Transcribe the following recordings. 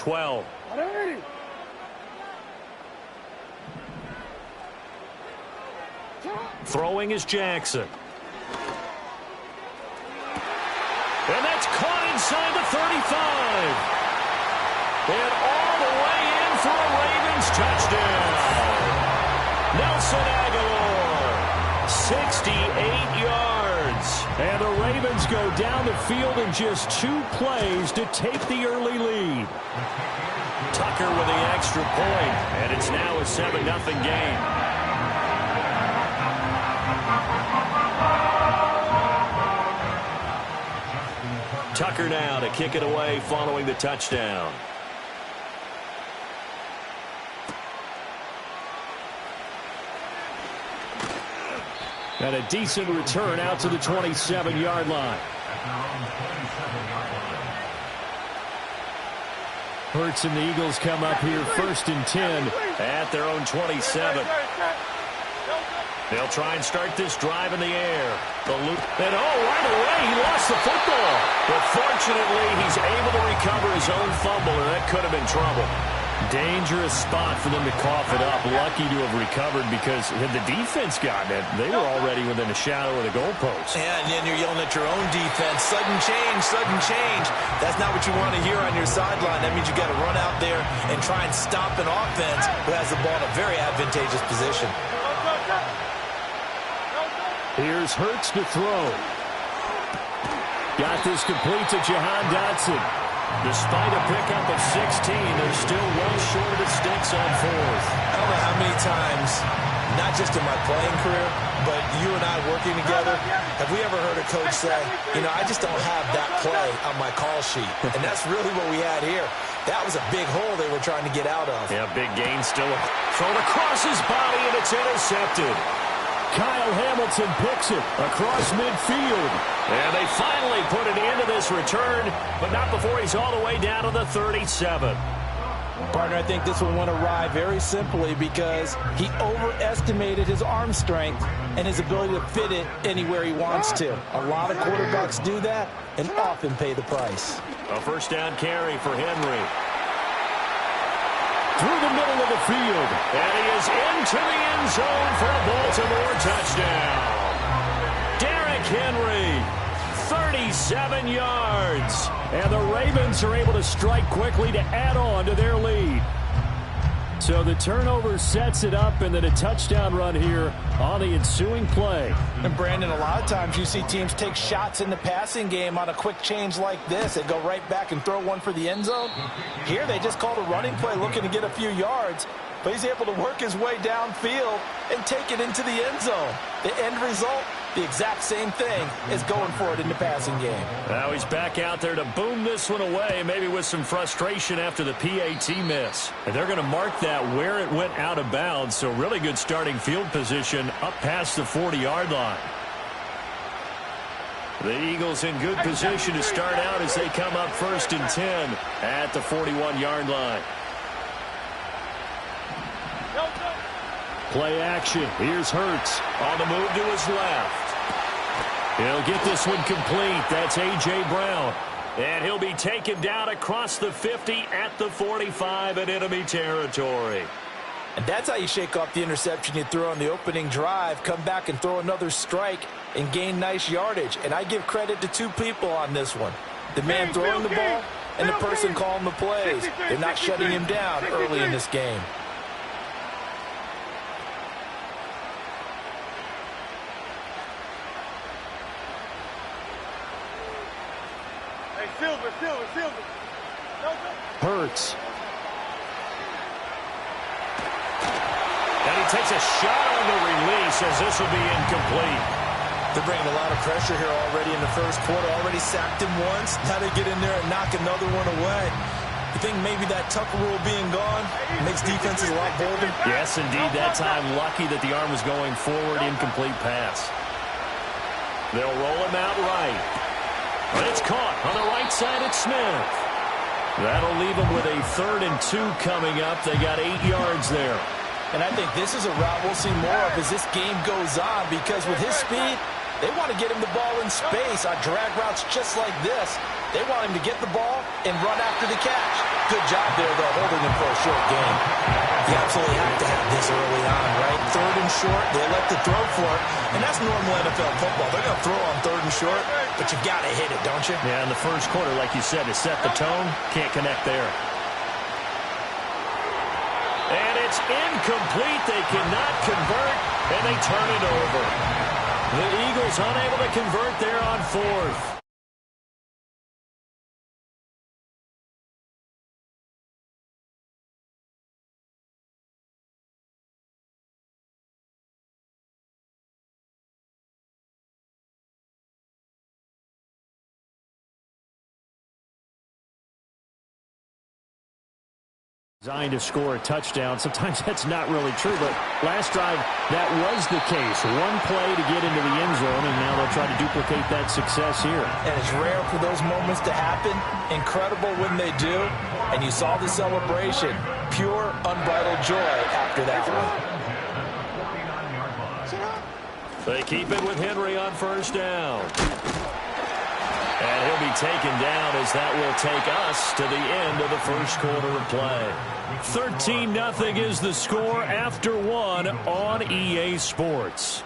12. Throwing is Jackson. And that's caught inside the 35. And all the way in for a Ravens touchdown. Nelson Aguilar, 68 yards. And the Ravens go down the field in just 2 plays to take the early lead. Tucker with the extra point, and it's now a 7-0 game. Tucker now to kick it away following the touchdown. And a decent return out to the 27-yard line. Hurts and the Eagles come up here 1st and 10 at their own 27. They'll try and start this drive in the air. The loop. And right away, he lost the football. But fortunately, he's able to recover his own fumble, or that could have been trouble. Dangerous spot for them to cough it up. Lucky to have recovered because had the defense gotten it, they were already within a shadow of the goalpost. Yeah, and then you're yelling at your own defense. Sudden change, sudden change. That's not what you want to hear on your sideline. That means you got to run out there and try and stop an offense who has the ball in a very advantageous position. Here's Hurts to throw. Got this complete to Jahan Dotson. Despite a pickup of 16, they're still well short of the sticks on 4th. I don't know how many times, not just in my playing career, but you and I working together, have we ever heard a coach say, you know, I just don't have that play on my call sheet. And that's really what we had here. That was a big hole they were trying to get out of. Yeah, big gain still thrown across his body, and it's intercepted. Kyle Hamilton picks it across midfield. And they finally put an end to this return, but not before he's all the way down to the 37. Partner, I think this one went awry very simply because he overestimated his arm strength and his ability to fit it anywhere he wants to. A lot of quarterbacks do that and often pay the price. A first down carry for Henry. Through the middle of the field. And he is into the end zone for a Baltimore touchdown. Derrick Henry, 37 yards. And the Ravens are able to strike quickly to add on to their lead. So the turnover sets it up, and then a touchdown run here on the ensuing play. And Brandon, a lot of times you see teams take shots in the passing game on a quick change like this. They go right back and throw one for the end zone. Here they just called a running play looking to get a few yards, but he's able to work his way downfield and take it into the end zone. The end result, the exact same thing as going for it in the passing game. Now he's back out there to boom this one away, maybe with some frustration after the PAT miss. And they're going to mark that where it went out of bounds, so really good starting field position up past the 40-yard line. The Eagles in good position to start out as they come up 1st and 10 at the 41-yard line. Play action. Here's Hurts on the move to his left. He'll get this one complete. That's A.J. Brown. And he'll be taken down across the 50 at the 45 in enemy territory. And that's how you shake off the interception you threw on the opening drive, come back and throw another strike and gain nice yardage. And I give credit to 2 people on this one. The man throwing the ball and the person calling the plays. They're not shutting him down early in this game. Hurts. And he takes a shot on the release as this will be incomplete. They're bringing a lot of pressure here already in the first quarter. Already sacked him once. Now they get in there and knock another one away. You think maybe that Tucker rule being gone makes defenses a lot bolder? Yes, indeed. That time lucky that the arm was going forward. Incomplete pass. They'll roll him out right. But it's caught on the right side at Smith. That'll leave them with a 3rd and 2 coming up. They got 8 yards there. And I think this is a route we'll see more of as this game goes on, because with his speed, They want to get him the ball in space on drag routes just like this. They want him to get the ball and run after the catch. Good job there, though, holding him for a short gain. You absolutely have to have this early on, right? 3rd and short, they elect to throw for it, and that's normal NFL football. They're going to throw on 3rd and short, but you got to hit it, don't you? Yeah, in the first quarter, like you said, to set the tone, can't connect there. And it's incomplete. They cannot convert, and they turn it over. The Eagles unable to convert there on 4th. Designed to score a touchdown. Sometimes that's not really true, but last drive, that was the case. One play to get into the end zone, and now they'll try to duplicate that success here. And it's rare for those moments to happen. Incredible when they do. And you saw the celebration. Pure, unbridled joy after that one. They keep it with Henry on 1st down. And he'll be taken down as that will take us to the end of the first quarter of play. 13-0 is the score after 1 on EA Sports.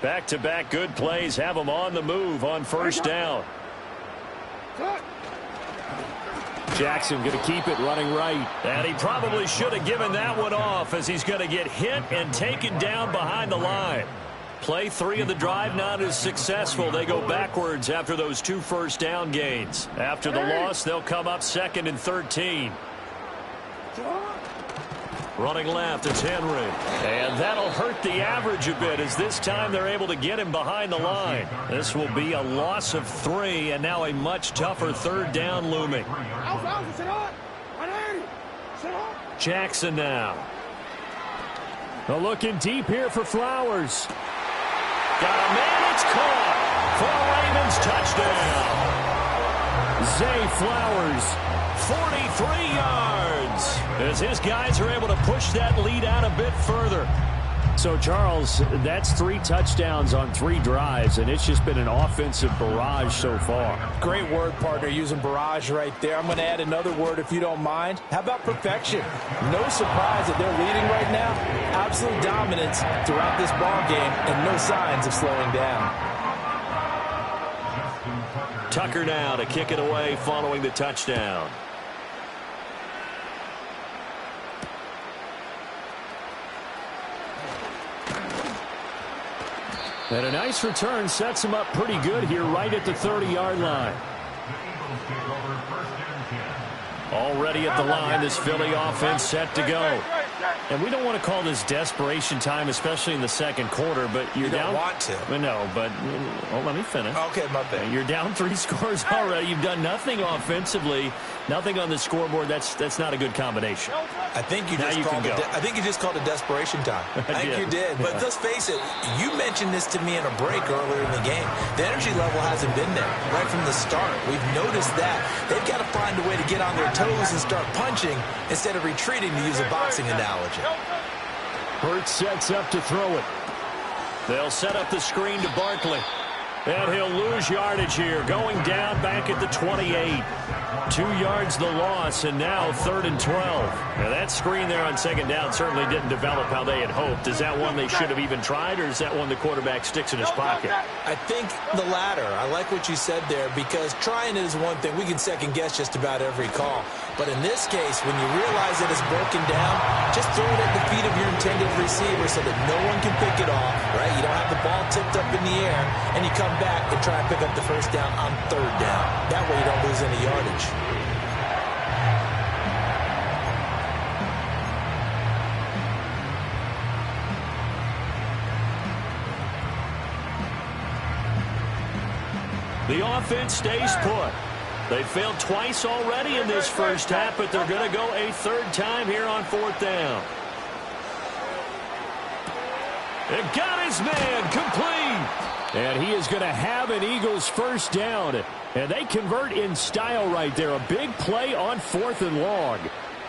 Back-to-back good plays have them on the move on 1st down. Jackson going to keep it running right. And he probably should have given that one off as he's going to get hit and taken down behind the line. Play 3 of the drive not as successful. They go backwards after those 2 first down gains. After the loss, they'll come up 2nd and 13. Running left, it's Henry. And that'll hurt the average a bit as this time they're able to get him behind the line. This will be a loss of 3 and now a much tougher 3rd down looming. Jackson now. They're looking deep here for Flowers. Got a man, it's caught for a Ravens touchdown. Zay Flowers, 43 yards. As his guys are able to push that lead out a bit further. So, Charles, that's 3 touchdowns on 3 drives, and it's just been an offensive barrage so far. Great word, partner, using barrage right there. I'm going to add another word if you don't mind. How about perfection? No surprise that they're leading right now. Absolute dominance throughout this ball game and no signs of slowing down. Tucker now to kick it away following the touchdown. And a nice return sets him up pretty good here right at the 30-yard line. Already at the line, this Philly offense set to go. And we don't want to call this desperation time, especially in the second quarter, but you're down. You don't want to. No, but let me finish. Okay, my bad. You're down 3 scores already. You've done nothing offensively, nothing on the scoreboard. That's not a good combination. I think you just called it desperation time. I think you did. But let's face it, you mentioned this to me in a break earlier in the game. The energy level hasn't been there right from the start. We've noticed that. They've got to find a way to get on their toes and start punching instead of retreating, to use a boxing analogy. Hurts sets up to throw it. They'll set up the screen to Barkley. And he'll lose yardage here, going down back at the 28. 2 yards the loss, and now 3rd and 12. Now that screen there on 2nd down certainly didn't develop how they had hoped. Is that one they should have even tried, or is that one the quarterback sticks in his pocket? I think the latter. I like what you said there, because trying it is one thing. We can second guess just about every call. But in this case, when you realize that it's broken down, just throw it at the feet of your intended receiver so that no one can pick it off, right? You don't have the ball tipped up in the air, and you come back and try and pick up the 1st down on 3rd down. That way you don't lose any yardage. The offense stays put. They failed twice already in this first half, but they're going to go a 3rd time here on 4th down. It got his man complete. And he is going to have an Eagles 1st down And they convert in style right there. A big play on 4th and long.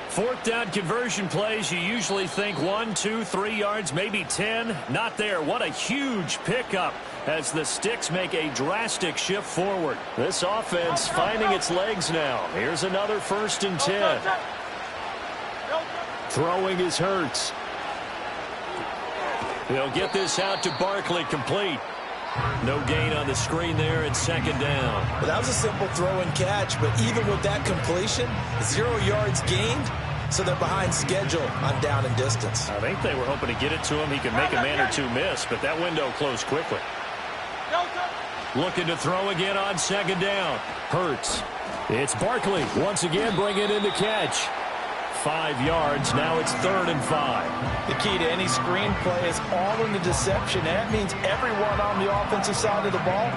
4th down conversion plays, you usually think 1, 2, 3 yards, maybe 10. Not there. What a huge pickup as the Sticks make a drastic shift forward. This offense finding its legs now. Here's another 1st and 10. Throwing is Hurts. They'll get this out to Barkley, complete. No gain on the screen there at 2nd down. Well, that was a simple throw and catch, but even with that completion, 0 yards gained, so they're behind schedule on down and distance. I think they were hoping to get it to him. He could make a man or two miss, but that window closed quickly. Looking to throw again on 2nd down. Hurts. It's Barkley once again bringing in the catch. 5 yards. Now it's 3rd and 5. The key to any screenplay is all in the deception. That means everyone on the offensive side of the ball.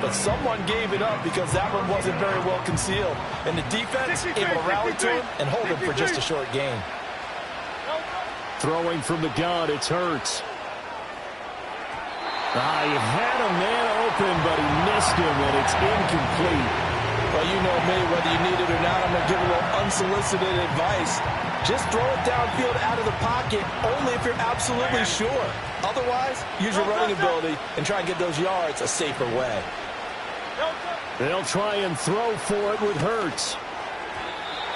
But someone gave it up because that one wasn't very well concealed. And the defense able to rally to him and hold him for just a short gain. Throwing from the gun, it's Hurts. He had a man open, but he missed him, and it's incomplete. Well, you know me, whether you need it or not, I'm going to give a little unsolicited advice. Just throw it downfield out of the pocket, only if you're absolutely sure. Otherwise, use your running ability and try and get those yards a safer way. They'll try and throw for it with Hurts.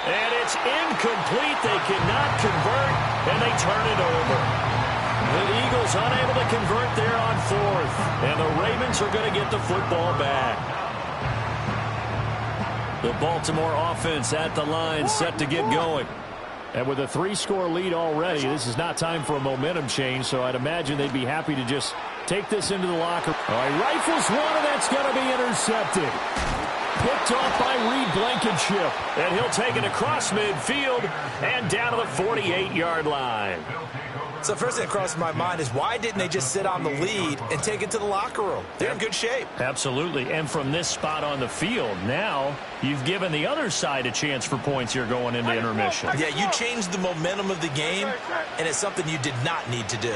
And it's incomplete. They cannot convert, and they turn it over. The Eagles unable to convert there on 4th. And the Ravens are going to get the football back. The Baltimore offense at the line, set to get going. And with a 3-score lead already, this is not time for a momentum change, so I'd imagine they'd be happy to just take this into the locker room. All right, rifles one, and that's going to be intercepted. Picked off by Reed Blankenship. And he'll take it across midfield and down to the 48-yard line. So first thing that crosses my mind is why didn't they just sit on the lead and take it to the locker room? They're in good shape. Absolutely. And from this spot on the field, now you've given the other side a chance for points here going into intermission. Yeah, you changed the momentum of the game, and it's something you did not need to do.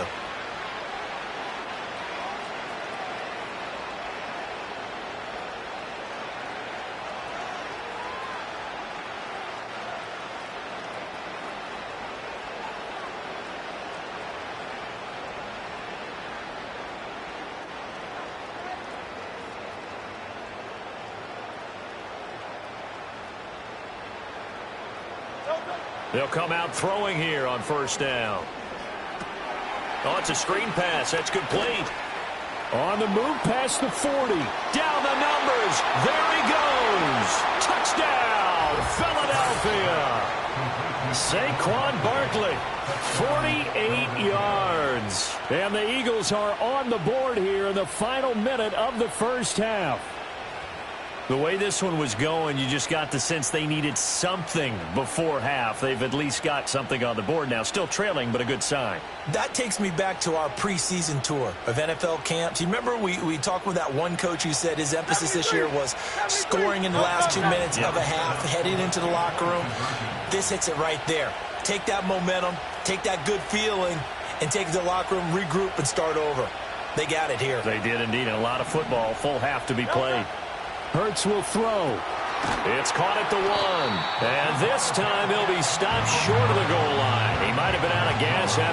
They'll come out throwing here on 1st down. Oh, it's a screen pass. That's complete. On the move past the 40. Down the numbers. There he goes. Touchdown, Philadelphia. Saquon Barkley, 48 yards. And the Eagles are on the board here in the final minute of the 1st half. The way this one was going, you just got the sense they needed something before half. They've at least got something on the board now. Still trailing, but a good sign. That takes me back to our preseason tour of NFL camps. You remember we talked with that one coach who said his emphasis this year was scoring in the last 2 minutes of a half, heading into the locker room. This hits it right there. Take that momentum, take that good feeling, and take it to the locker room, regroup, and start over. They got it here. They did indeed, and a lot of football, full half to be played. Hurts will throw. It's caught at the 1. And this time he'll be stopped short of the goal line. He might have been out of gas after